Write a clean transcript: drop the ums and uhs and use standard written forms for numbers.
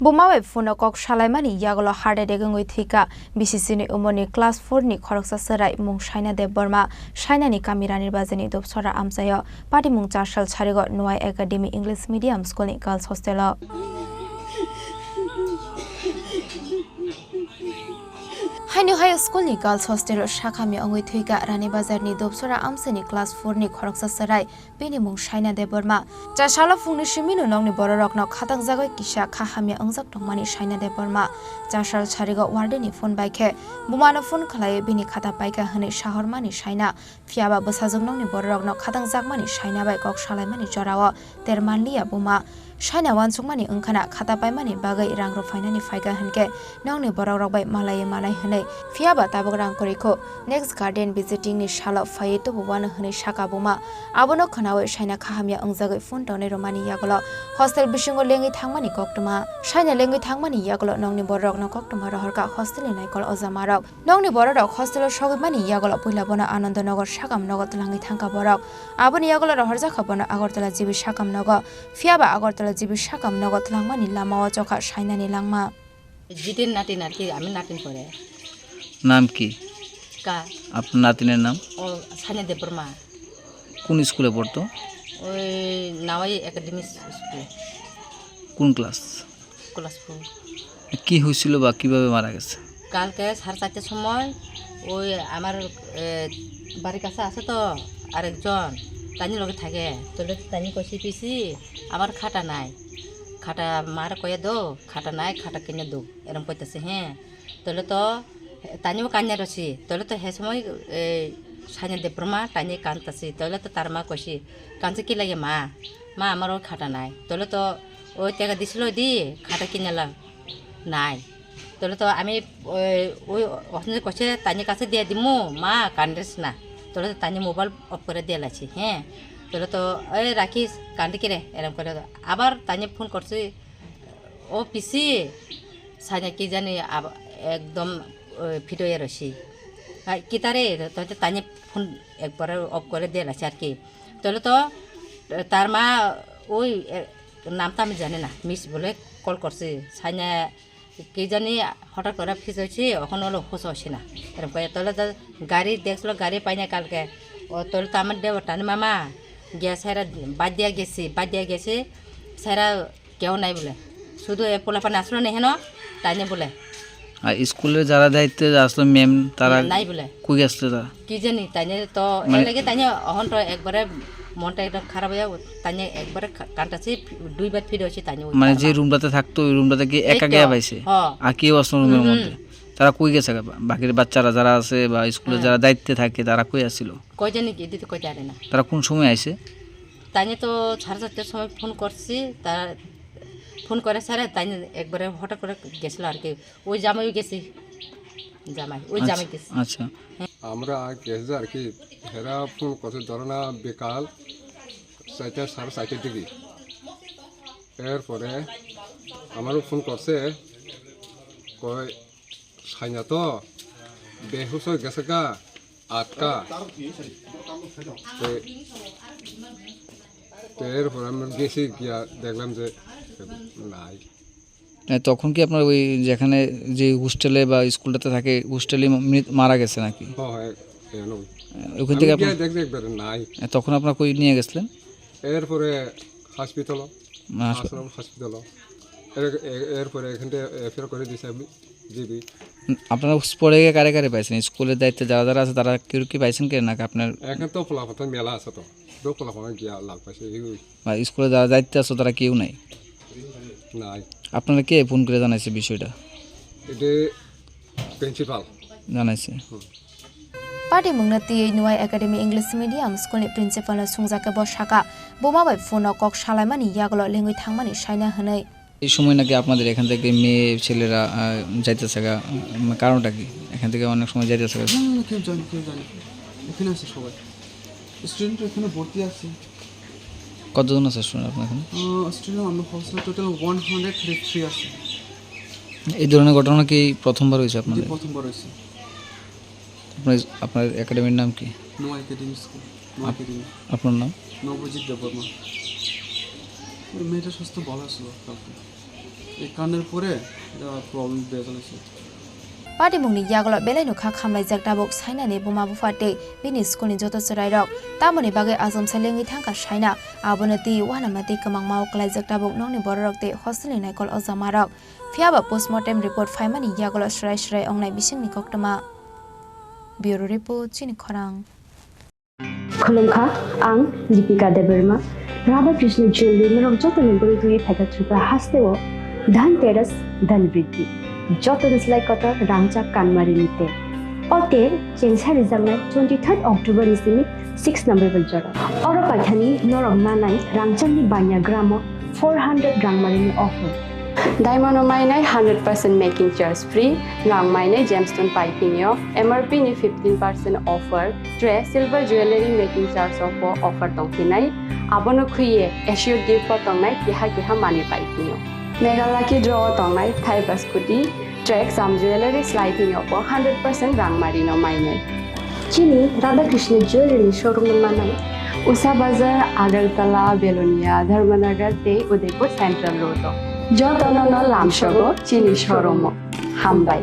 Buma bai phone kok Salaimani Yakulo hard de wngwi Thowikha Bisichinwi Omarni class 4 ni Khoroksa Chwrai mung Shaina de Buma Shaina ni kamirani bajani dopsora amsayo party mung 4 sal charigo Nwai Academy English Medium School ni girls hostel Hainu High School ni girls hostel shakhami wngwi Thowikha Rani Bazar ni dopsora amsani class 4 ni Khoroksa Chwrai bini mung Shaina de Buma Chasala phungni siminu nongni bororokno khatang jagoi kisa khahami ongjak tongmani Shaina de Buma Chasal charigo wardeni phone baikhe Bumano phone khalai bini khata paika hne shahormani Shaina phiaba bosajok nongni bororokno khatang jakmani Shaina bai kok Salaimani jorao termanliya Buma Shaina wansukmani ongkhana khata paimani bagai rangro fainani faiga hnke nongni bororok bai malai hne phiaba tabok rang koriko next garden visiting ni shala phai to buwana hne shaka Buma abono khanawe Shaina khahamya ongjagoi phone tone romani Yakulo hostel bisingo lengi thangmani koktuma Shaina lengi thangmani Yakulo nongni bororok no koktuma rohorka hostel ni naikol ojamarok nongni bororok hostel sogimani Yakulo puilabona Anandanagar Sakam Nagar tlangi thangka borok aboni Yakulo rohorja khabona Agartala jibi Sakam Nagar phiaba Agartala jibi Sakam Nagar thlangmani lama chokha Shaina ni langma জিতেন নাতিন আর কি আমি নাতিন পড়ে নাম কি কা আপনার নাতিনের নাম ও সাইনা দে বর্মা কোন স্কুলে পড়তো ওই নাওয়াই একাডেমি স্কুলে কোন ক্লাস ক্লাস 4 কি হয়েছিল বা কিভাবে মারা গেছে কালকে 4:30টার সময় ওই আমার বাড়ির কাছে আছে তো আরেকজন তানি লগে থাকে তোলে তানি কইছি পিছি আমার খাটা নাই খাটা মার কয়ে দো খাটা নাই খাটা কিনে দো এরকম কইতেছে হ্যাঁ তোলে তো তানিও কান্না রছি তোলে তো হে সময় সাইনা দে বর্মা তানি কানতাছি তোলে তো তার মা কইছি কানছে কি লাগে মা মা আমারও খাটা নাই তোলে তো ওই টাকা দিছিল দি খাটা কিনেলাম নাই তোলে তো আমি ওই ওখানে কইছে তানি কাছে দিয়ে দিমু মা কান্দেস না তোলে তো তানি মোবাইল অফ করে দিয়ে লাছি হ্যাঁ তোলে তো ওই রাখিস কান্দি কিরে এরকম করে আবার তানি ফোন করছি ও পিসি সাইনা কি জানি একদম ভিডিও রয়েছি কি তারে তো তানি ফোন একবার অফ করে দিয়ে লাছি আর কি তোলে তো তার মা ওই নামটা আমি জানি না মিস বলে কল করছি সাইনা কি জানি হঠাৎ করে ফিস হয়েছি ওখানে হলো হুশ হচ্ছে না এরকম করে তোলে তো গাড়ি দেখছিল গাড়ি পাই না কালকে ও তোলে তো আমার দেব টানি মামা গিয়া সাইরা বাদ দিয়া গেছে সাইরা কেউ নাই বলে শুধু পোলাপান আসলো না হেন টাইনে বলে আর স্কুলে যারা দায়িত্বে আসলো ম্যাম তারা নাই বলে কই গেছে তারা কি জানি তাইনে তো এর লাগে তাইনে অহন তো একবারে মনটা একদম খারাপ হয়ে তাইনে একবারে কান্টাছি দুইবার ফিরে হচ্ছে তাইনে মানে যে রুমটাতে থাকতো ওই রুমটাতে কি একা গিয়া পাইছে আর কেউ আসলো রুমের মধ্যে তারা কই গেছে বাকির বাচ্চারা যারা আছে বা স্কুলে যারা দায়িত্বে থাকে তারা কই আসছিল কই জানি কি দিতে কই জানে না তারা কোন সময় আইছে তাইনে তো 4:30টার সময় ফোন করছি তার ফোন করে স্যার তাইনে একবারে হঠাৎ করে গেছিল আর কি ওই জামাই গেছি ওই জামাই গেছি আচ্ছা আমরা গেছি আর কি হেরা ফোন করছে ধরো না বিকাল 4:30 দিকে এরপরে আমারও ফোন করছে কয় সাইনা তো বেহুশ হয়ে গেছে গা আটকা এরপরে আমরা গেছি গিয়া দেখলাম যে নাই তখন কি আপনার ওই যেখানে যে হোস্টেলে বা স্কুলটাতে থাকে হোস্টেলে মারা গেছে নাকি ওখান থেকে একবার নাই তখন আপনার কই নিয়ে গেছিলেন এরপরে হসপিটাল এরপরে এখান থেকে এফআইআর করে দিয়েছে জিবি আপনারা পরে গিয়ে কারে কারে পাইছেন স্কুলের দায়িত্বে যারা যারা আছে তারা কেউ কি পাইছেন কে নাকি আপনার এখন তো ফলাফল মেলা আছে তো ফলাফল গিয়া লাভ পাইছে স্কুলে যারা দায়িত্বে আছে তারা কেউ নাই নাই আপনারা কে ফোন করে জানাইছে বিষয়টা এটা প্রিন্সিপাল জানাইছে Party mungnati Nwai Academy English Medium School ni principal na sungjaka bo shaka Buma bai phone kok Salaimani Yakulo lengui thangmani Shaina hnei এই সময় নাকি আপনাদের এখান থেকে মেয়ে ছেলেরা যাইতেছে কারণটা কি এখান থেকে অনেক সময় যাইতেছে কেউ জানি এখানে আছে সবাই স্টুডেন্ট এখানে ভর্তি আছে কতজন আছে স্টুডেন্ট আপনার এখানে স্টুডেন্ট আমরা হোস্টেলে টোটাল 133 আছে এই ধরনের ঘটনা কি প্রথমবার হয়েছে আপনাদের প্রথমবার হয়েছে আপনার একাডেমির নাম কি নো একাডেমি স্কুল আপনার নাম নবজিৎ দেববর্মা মেয়েটা সুস্থ বলা ছিল কালকে এই কানের পরে এটা প্রবলেম বেড়ে চলেছে পাটিমুংনি ইয়াগল বেলাইনো খা খামলাই জাগদাবক সাইনানি বুমা বুফাতে বিনি স্কুलनि जत चराइरक तामनि बागे आजम सालेंगि थांका साइना आबनति वानामाति कमां मावकलाय जागदाबक नंनि बररकते हस्टेलनि नायकल अजामारक फियाबा पोस्टमर्टेम रिपोर्ट फाइमानि यागल श्राय श्राय अंगनाय बिसिंनि कक्तमा ब्यूरो रिपोर्ट चिनि खरां खुलुमखा आं दीपिका देबरमा राधा कृष्ण ज्वेलरी नरम जतन बरुदुई थाइका त्रिपुरा हास्तेओ धनतेरस धनवृद्धि जतन स्लाइ कत रांचा कानमारी निते अते चेंसा रिजामनाय 23 अक्टोबर निसिमी 6 नंबर बजर और पाइथानी नरम नानाय रांचानि बान्या ग्राम 400 रांमारिनि ऑफर डायमंड माइनाय 100% मेकिंग चार्ज फ्री रांमाइनाय जेमस्टोन पाइपिंग यो एमआरपी नि 15% ऑफर ट्रे silver jewellery making charge offer तंकिनाय आबनो खुये एशियो गिफ्ट तंनाय किहा माने पाइपिंग यो मेघालय की ड्रॉ तंनाय थाई स्कूटी ट्रैक साम ज्वेलरी स्लाइडिंग अप 100% रांमारी न माइनाय चिनी राधा कृष्ण ज्वेलरी शोरूम मानाय उषा बाजार आगरतला बेलोनिया धर्मनगर ते उदयपुर सेंट्रल रोड जो तनन लामशगो चिनी शोरूम हामबाय